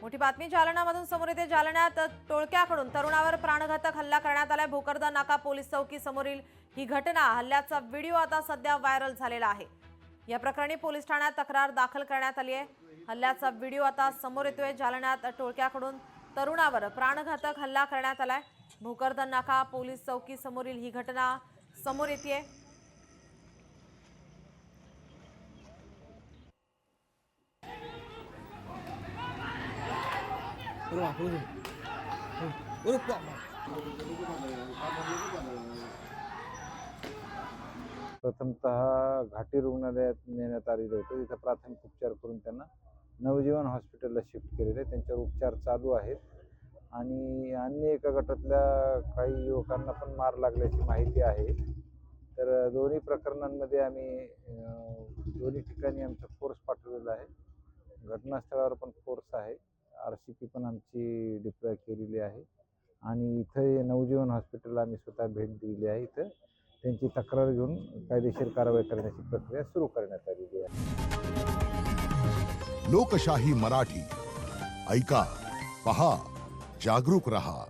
मोठी बातमी जालन्यामधून समोर येते। जालन्यात टोळक्याकडून तरुणावर प्राणघातक हल्ला करण्यात आलाय। भोकरदन नाका पोलीस चौकी समोरील ही घटना, हल्ल्याचा व्हिडिओ आता सध्या व्हायरल झालेला आहे। या प्रकरणी पोलीस ठाण्यात तक्रार दाखल करण्यात आली आहे। हल्ल्याचा व्हिडिओ आता समोर येतोय। जालन्यात टोळक्याकडून तरुणावर प्राणघातक हल्ला करण्यात आलाय। भोकरदन नाका पोलीस चौकी समोरील ही घटना समोर येते। प्रथमतः घाटी रुग्णालयात नेण्यात आलेलं होतं। तिथं प्राथमिक उपचार करून त्यांना नवजीवन हॉस्पिटलला शिफ्ट केलेलं आहे। त्यांच्यावर उपचार चालू आहेत आणि अन्य एका गटातल्या काही युवकांना पण मार लागल्याची माहिती आहे। तर दोन्ही प्रकरणांमध्ये आम्ही दोन्ही ठिकाणी आमचा फोर्स पाठवलेला आहे। घटनास्थळावर पण फोर्स आहे। RCP पण आमची डिप्लॉय केलेली आहे आणि इथं नवजीवन हॉस्पिटलला आम्ही स्वतः भेट दिली आहे। इथं त्यांची तक्रार घेऊन कायदेशीर कारवाई करण्याची प्रक्रिया सुरू करण्यात आलेली आहे। लोकशाही मराठी ऐका, पहा, जागरूक रहा।